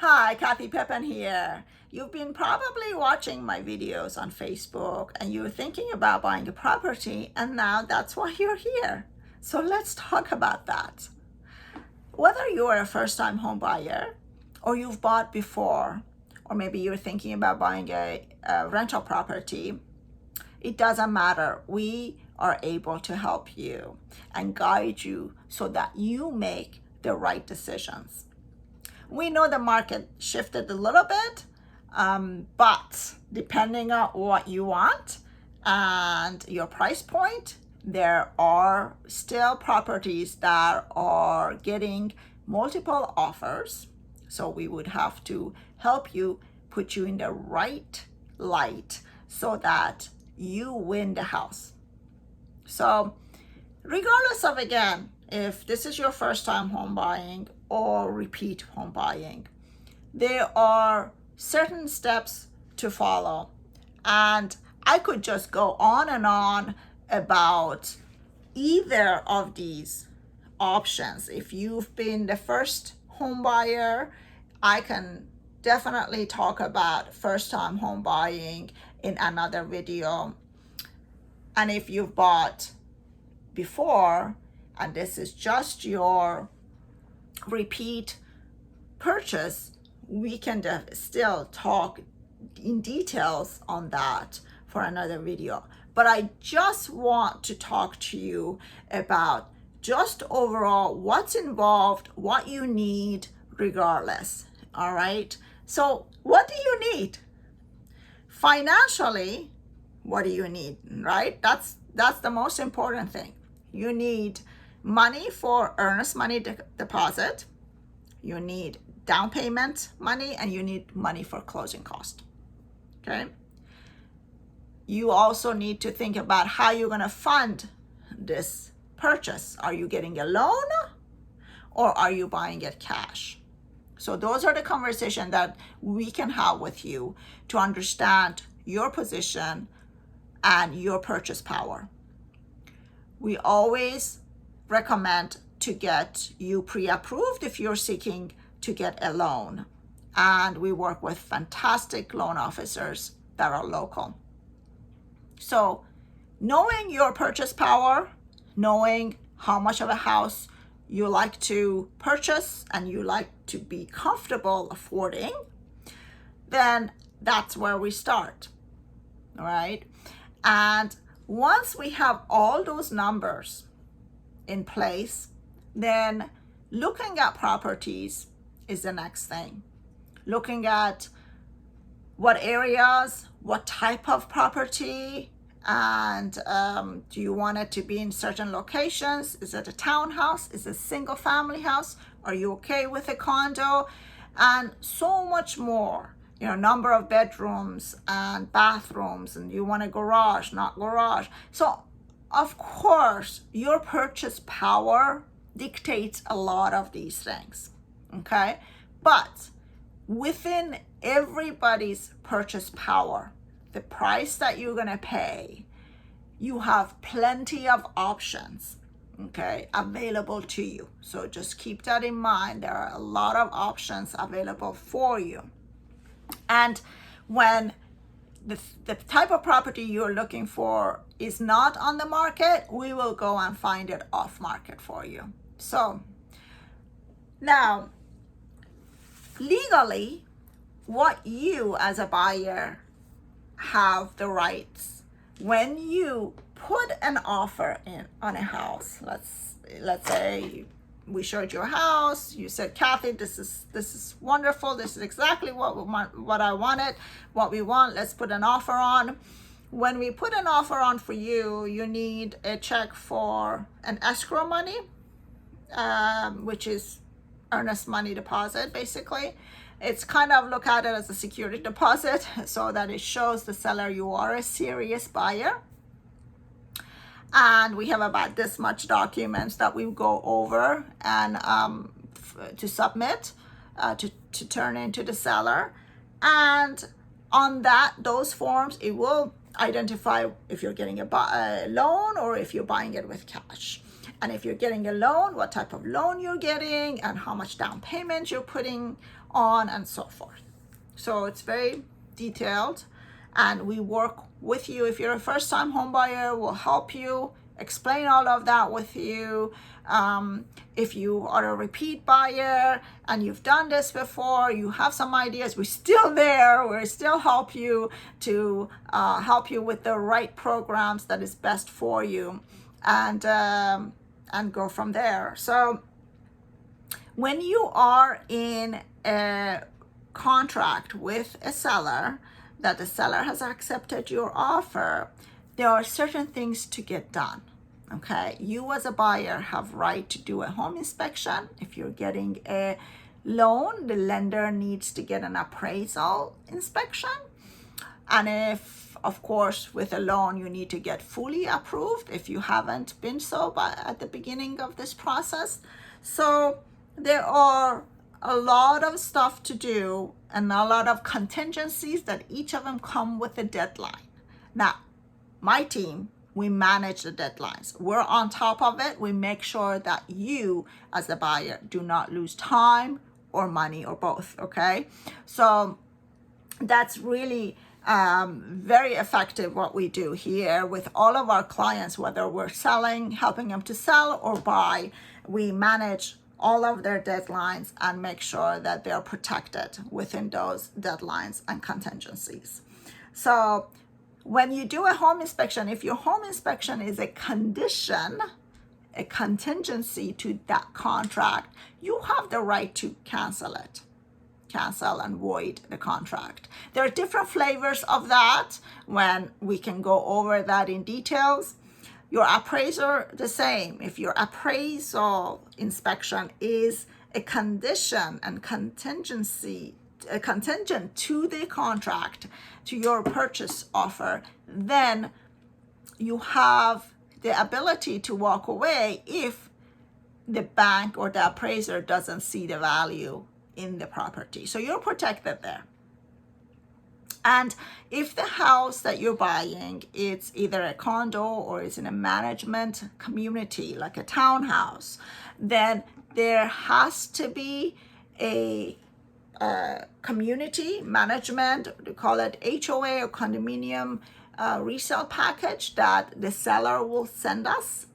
Hi, Kathy Peppen here. You've been probably watching my videos on Facebook and you're thinking about buying a property, and now that's why you're here. So let's talk about that. Whether you are a first-time home buyer or you've bought before, or maybe you're thinking about buying a rental property, it doesn't matter. We are able to help you and guide you so that you make the right decisions. We know the market shifted a little bit, but depending on what you want and your price point, there are still properties that are getting multiple offers. So we would have to help you, put you in the right light so that you win the house. So regardless of, again, if this is your first time home buying or repeat home buying, there are certain steps to follow. And I could just go on and on about either of these options. If you've been the first home buyer, I can definitely talk about first time home buying in another video. And if you've bought before and this is just your repeat purchase, we can still talk in details on that for another video. But I just want to talk to you about just overall what's involved, what you need regardless. All right. So what do you need? Financially, what do you need, right? That's the most important thing. You need money for earnest money deposit. You need down payment money, and you need money for closing cost. Okay. You also need to think about how you're going to fund this purchase. Are you getting a loan or are you buying it cash? So those are the conversations that we can have with you to understand your position and your purchase power. We always recommend to get you pre-approved if you're seeking to get a loan. And we work with fantastic loan officers that are local. So knowing your purchase power, knowing how much of a house you like to purchase and you like to be comfortable affording, then that's where we start. All right. And once we have all those numbers in place, then looking at properties is the next thing. Looking at what areas, what type of property, and do you want it to be in certain locations? Is it a townhouse? Is it a single family house? Are you okay with a condo? And so much more. You know, number of bedrooms and bathrooms, and you want a garage, not garage. So of course, your purchase power dictates a lot of these things, okay? But within everybody's purchase power, the price that you're gonna pay, you have plenty of options, okay, available to you. So just keep that in mind. There are a lot of options available for you. And when the type of property you're looking for is not on the market, we will go and find it off market for you. So now, legally, what you as a buyer have the rights when you put an offer in on a house. Let's say we showed you a house. You said, Kathy, this is wonderful. This is exactly what I wanted, what we want. Let's put an offer on. When we put an offer on for you, you need a check for an escrow money, which is earnest money deposit, basically. It's kind of look at it as a security deposit so that it shows the seller you are a serious buyer. And we have about this much documents that we go over and to submit to turn into the seller. And on those forms, it will identify if you're getting a loan or if you're buying it with cash. And if you're getting a loan, what type of loan you're getting and how much down payment you're putting on and so forth. So it's very detailed, and we work with you. If you're a first-time home buyer, we'll help you explain all of that with you. If you are a repeat buyer and you've done this before, you have some ideas, we're still there. We still help you to help you with the right programs that is best for you, and go from there. So when you are in a contract with a seller, that the seller has accepted your offer, there are certain things to get done. Okay, you as a buyer have right to do a home inspection. If you're getting a loan, the lender needs to get an appraisal inspection. And if, of course, with a loan, you need to get fully approved if you haven't been so at the beginning of this process. So there are a lot of stuff to do and a lot of contingencies that each of them come with a deadline. Now, my team, we manage the deadlines. We're on top of it. We make sure that you as a buyer do not lose time or money or both, okay? So that's really very effective what we do here with all of our clients, whether we're selling, helping them to sell or buy. We manage all of their deadlines and make sure that they're protected within those deadlines and contingencies. So when you do a home inspection, if your home inspection is a condition, a contingency to that contract, you have the right to cancel it. Cancel and void the contract. There are different flavors of that when we can go over that in details. Your appraiser, the same. If your appraisal inspection is a condition and contingency, a contingent to the contract, to your purchase offer, then you have the ability to walk away if the bank or the appraiser doesn't see the value in the property. So you're protected there. And if the house that you're buying, it's either a condo or it's in a management community, like a townhouse, then there has to be a community management, we call it HOA or condominium resale package that the seller will send us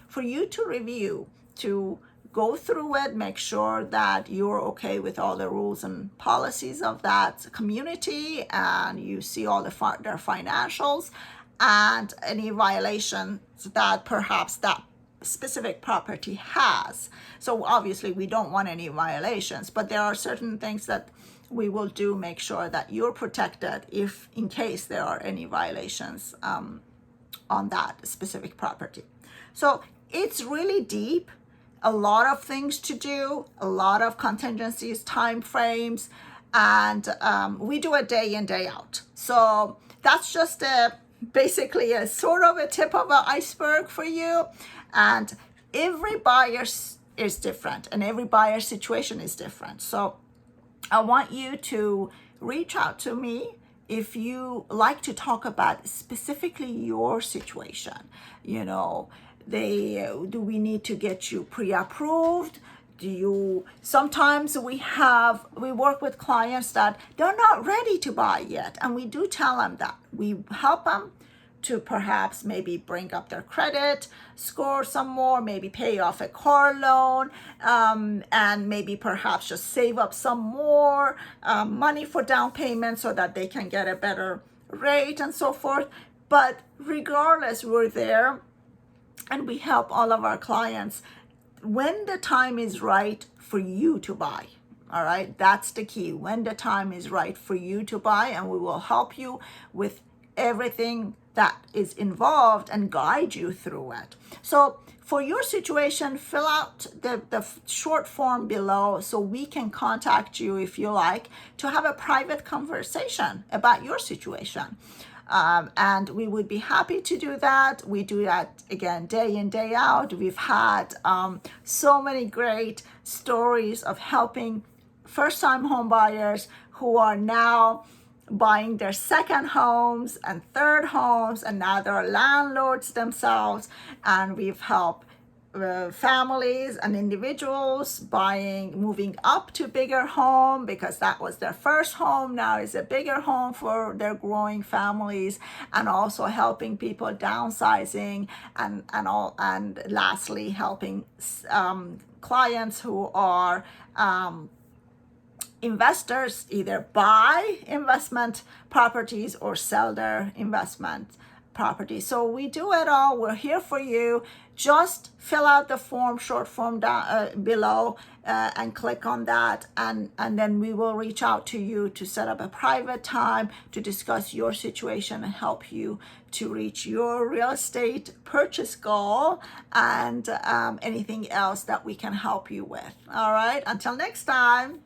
for you to review, to go through it, make sure that you're okay with all the rules and policies of that community, and you see all their financials and any violations that perhaps that specific property has. So obviously we don't want any violations, but there are certain things that we will do, make sure that you're protected if in case there are any violations on that specific property. So it's really deep. A lot of things to do, a lot of contingencies, time frames, and we do it day in, day out. So that's just basically a sort of a tip of an iceberg for you. And every buyer is different and every buyer situation is different. So I want you to reach out to me if you like to talk about specifically your situation. You know, do we need to get you pre-approved? Sometimes we work with clients that they're not ready to buy yet, and we do tell them that. We help them to perhaps maybe bring up their credit score some more, maybe pay off a car loan, and maybe perhaps just save up some more money for down payment so that they can get a better rate and so forth. But regardless, we're there and we help all of our clients when the time is right for you to buy. All right, that's the key. When the time is right for you to buy, and we will help you with everything that is involved and guide you through it. So for your situation, fill out the short form below so we can contact you if you like to have a private conversation about your situation. And we would be happy to do that. We do that again day in, day out. We've had so many great stories of helping first-time home buyers who are now buying their second homes and third homes, and now they're landlords themselves. And we've helped families and individuals moving up to bigger home because that was their first home. Now is a bigger home for their growing families, and also helping people downsizing, and lastly helping clients who are investors either buy investment properties or sell their investment property. So we do it all. We're here for you. Just fill out the form, short form down below, and click on that, and then we will reach out to you to set up a private time to discuss your situation and help you to reach your real estate purchase goal, and anything else that we can help you with. All right, until next time.